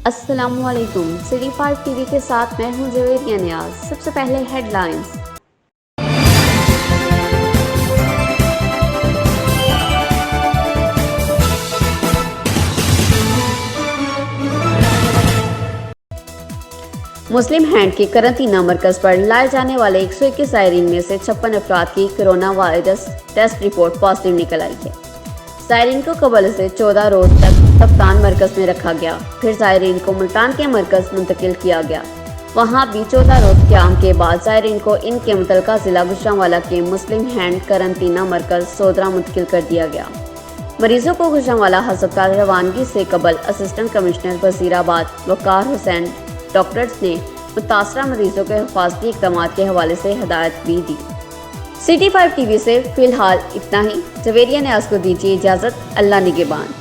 अस्सलामुअलैकुम। City 5 TV के साथ मैं हूं जवेरिया नियाज। सबसे पहले हेडलाइंस। मुस्लिम हैंड के करंतना मरकज पर लाए जाने वाले 121 ज़ायरीन में से 56 अफराद की corona virus test report positive निकल आई है। ज़ायरीन को कबल से 14 रोज तक कप्तान मरकज में रखा गया, फिर ज़ायरीन को मुल्तान के मरकज मुंतकिल किया गया। वहां भी 14 रोज क्याम के बाद ज़ायरीन को इनके मुतलका जिला गुजरांवाला के मुस्लिम हैंड करंतना मरकज सोदरा मुंतकिल कर दिया गया। मरीजों को गुजरांवाला हस्पताल रवानगी से कबल असिस्टेंट कमिश्नर वजीराबाद वकार हुसैन डॉक्टर्स ने मुतासरा मरीजों के हिफाजती इक़दाम के हवाले से हिदायत भी दी। सिटी 5 टीवी से फिलहाल इतना ही। जवेरिया नियाज को दीजिए इजाज़त। अल्लाह निगहबान।